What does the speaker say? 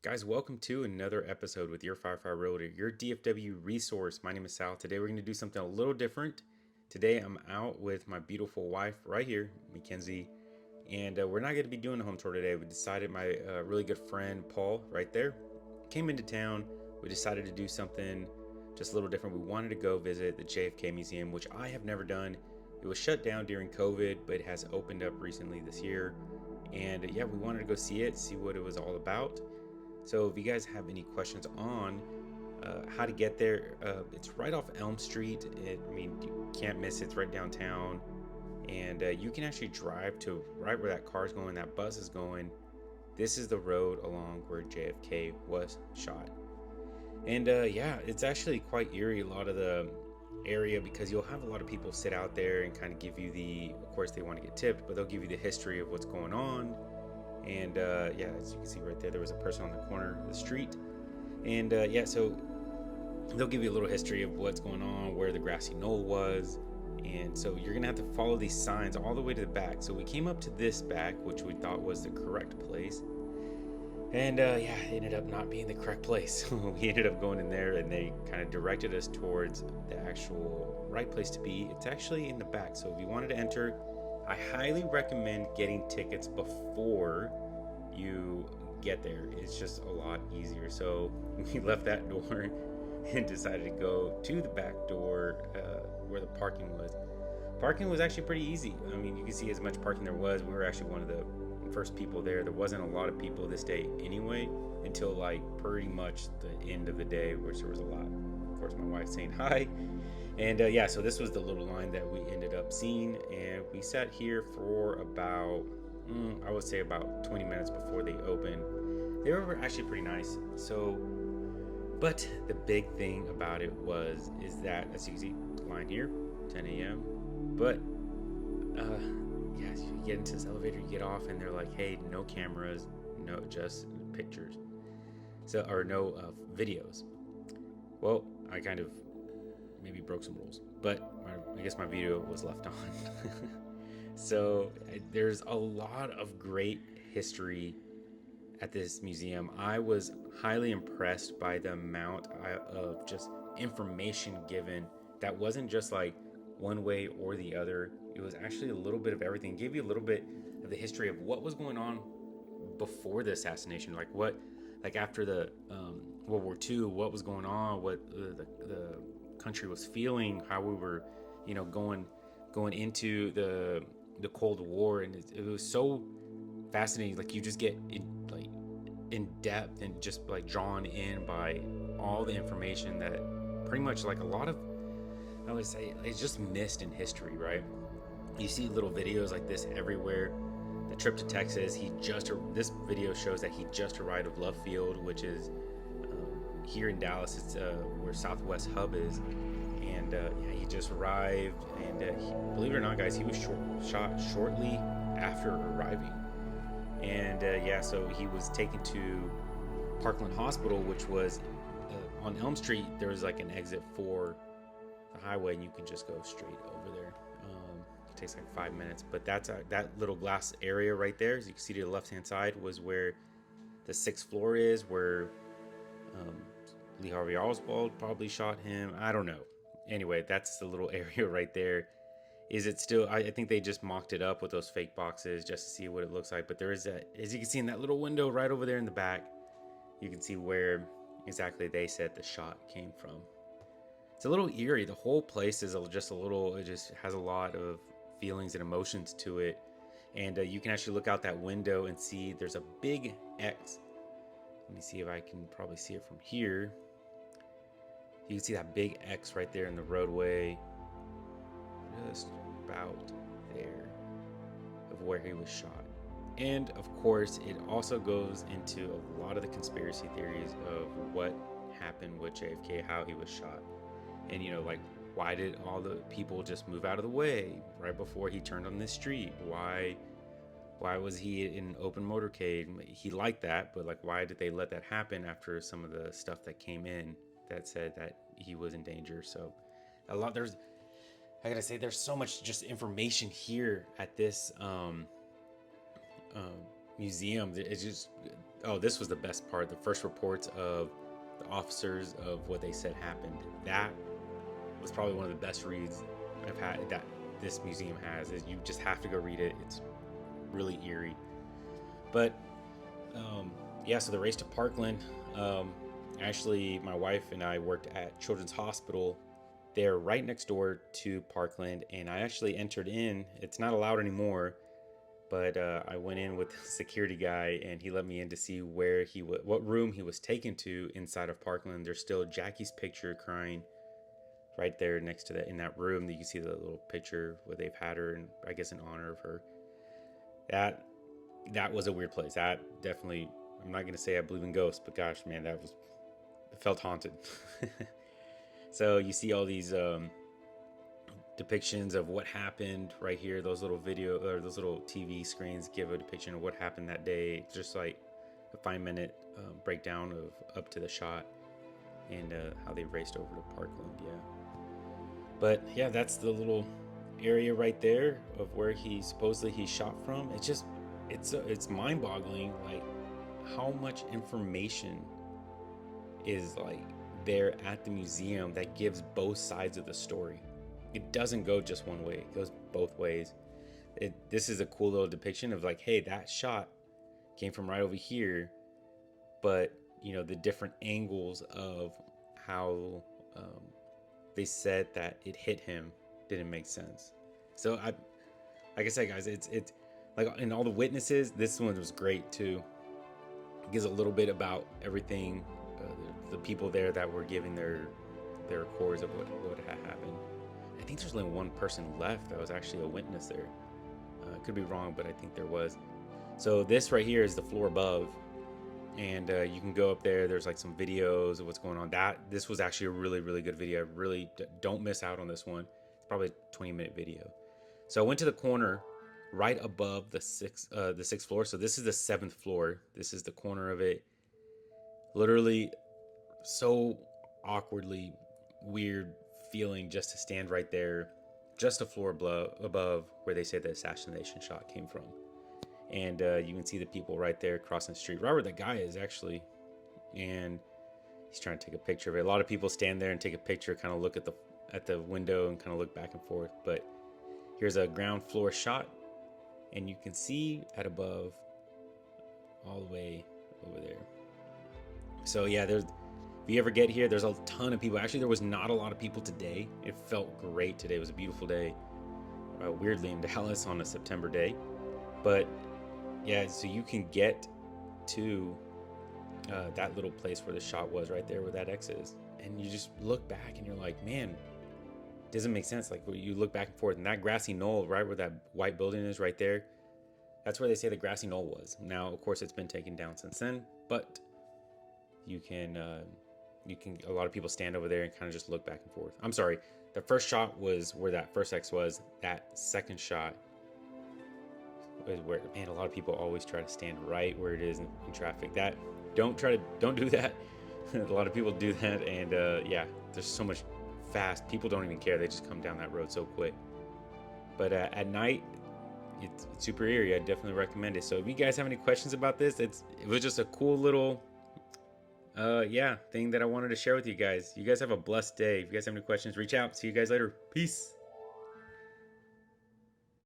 Guys, welcome to another episode with your Firefighter Realtor, your DFW resource. My name is Sal. Today we're going to do something a little different. Today I'm out with my beautiful wife right here, Mckenzie, and we're not going to be doing a home tour today. We decided my really good friend Paul, right there, came into town. We decided to do something just a little different. We wanted to go visit the JFK Museum, which I have never done. It was shut down during COVID, but it has opened up recently this year. And yeah, we wanted to go see it, see what it was all about. So if you guys have any questions on how to get there, it's right off Elm Street. You can't miss it. It's right downtown. And you can actually drive to right where that car's going, that bus is going. This is the road along where JFK was shot. And yeah, it's actually quite eerie, a lot of the area, because you'll have a lot of people sit out there and kind of give you of course they want to get tipped, but they'll give you the history of what's going on. And yeah, as you can see right there was a person on the corner of the street. And yeah, so they'll give you a little history of what's going on, where the grassy knoll was. And so you're gonna have to follow these signs all the way to the back. So we came up to this back, which we thought was the correct place. And yeah, it ended up not being the correct place. We ended up going in there and they kind of directed us towards the actual right place to be. It's actually in the back. So if you wanted to enter, I highly recommend getting tickets before you get there. It's just a lot easier. So we left that door and decided to go to the back door where the parking was. Parking was actually pretty easy. I mean, you can see as much parking there was. We were actually one of the first people there. There wasn't a lot of people this day anyway, until like pretty much the end of the day, which there was a lot. Of course, my wife saying hi. And yeah, so this was the little line that we ended up seeing, and we sat here for about, I would say about 20 minutes before they opened. They were actually pretty nice. So, but the big thing about it is that, as you can see, line here, 10 a.m. But yeah, you get into this elevator, you get off, and they're like, hey, no cameras, no, just pictures. So, or no videos. Well, I kind of maybe broke some rules, but I guess my video was left on. So there's a lot of great history at this museum. I was highly impressed by the amount of just information given that wasn't just like one way or the other. It was actually a little bit of everything. It gave you a little bit of the history of what was going on before the assassination, like after the World War II, what was going on, what the country was feeling, how we were, going into the Cold War, and it was so fascinating. Like you just get in depth and just like drawn in by all the information that pretty much like a lot of, I would say, it's just missed in history, right? You see little videos like this everywhere. The trip to Texas, this video shows that he just arrived of Love Field, which is here in Dallas. It's where Southwest Hub is. And yeah, he just arrived, and believe it or not, guys, he was shot shortly after arriving. And yeah, so he was taken to Parkland Hospital, which was on Elm Street. There was like an exit for the highway, and you can just go straight over there. It takes like 5 minutes, but that little glass area right there, as you can see to the left-hand side, was where the 6th floor is, where Lee Harvey Oswald probably shot him. I don't know. Anyway, that's the little area right there. Is it still? I think they just mocked it up with those fake boxes just to see what it looks like. But there is that, as you can see in that little window right over there in the back, you can see where exactly they said the shot came from. It's a little eerie. The whole place is just a little. It just has a lot of feelings and emotions to it. And you can actually look out that window and see there's a big X. Let me see if I can probably see it from here. You can see that big X right there in the roadway, just about there, of where he was shot. And of course, it also goes into a lot of the conspiracy theories of what happened with JFK, how he was shot. And like, why did all the people just move out of the way right before he turned on this street? Why was he in an open motorcade? He liked that, but like, why did they let that happen after some of the stuff that came in that said that he was in danger? So I gotta say, there's so much just information here at this museum. It's just oh, this was the best part. The first reports of the officers of what they said happened. That was probably one of the best reads I've had that this museum has. Is you just have to go read it. It's really eerie. But yeah, so the race to Parkland. Actually, my wife and I worked at Children's Hospital. They're right next door to Parkland, and I actually entered in. It's not allowed anymore, but I went in with the security guy, and he let me in to see where what room he was taken to inside of Parkland. There's still Jackie's picture crying right there next to that in that room. That you can see the little picture where they've had her, and I guess in honor of her. That that was a weird place. That definitely. I'm not gonna say I believe in ghosts, but gosh, man, it felt haunted. So you see all these depictions of what happened right here. Those little video or those little TV screens give a depiction of what happened that day. Just like a 5-minute breakdown of up to the shot and how they raced over to Parkland. Yeah, but yeah, that's the little area right there of where he shot from. It's just it's mind-boggling, like how much information is like there at the museum that gives both sides of the story. It doesn't go just one way, it goes both ways. This is a cool little depiction of like, hey, that shot came from right over here, but the different angles of how they said that it hit him didn't make sense. So like I said, guys, it's like in all the witnesses, this one was great too. It gives a little bit about everything, the people there that were giving their records of what had happened. I think there's only one person left that was actually a witness there. Could be wrong, but I think there was. So this right here is the floor above, and you can go up there. There's like some videos of what's going on. This was actually a really, really good video. Really don't miss out on this one. It's probably a 20-minute video. So I went to the corner right above the sixth floor. So this is the 7th floor. This is the corner of it. Literally so awkwardly weird feeling just to stand right there, just a floor above where they say the assassination shot came from. And you can see the people right there crossing the street, right where the guy is actually. And he's trying to take a picture of it. A lot of people stand there and take a picture, kind of look at the window and kind of look back and forth. But here's a ground floor shot, and you can see at above all the way over there. So yeah, if you ever get here, there's a ton of people. Actually, there was not a lot of people today. It felt great today. It was a beautiful day, weirdly in Dallas on a September day. But yeah, so you can get to that little place where the shot was, right there where that X is, and you just look back and you're like, man, it doesn't make sense. Like you look back and forth, and that grassy knoll right where that white building is right there, that's where they say the grassy knoll was. Now, of course, it's been taken down since then, but you can a lot of people stand over there and kind of just look back and forth. I'm sorry, the first shot was where that first X was. That second shot is where, man, a lot of people always try to stand right where it is in traffic. Don't do that. A lot of people do that, and yeah, there's so much fast. People don't even care. They just come down that road so quick. But at night, it's super eerie. I definitely recommend it. So if you guys have any questions about this, it was just a cool little thing that I wanted to share with you guys. You guys have a blessed day. If you guys have any questions, reach out. See you guys later. Peace.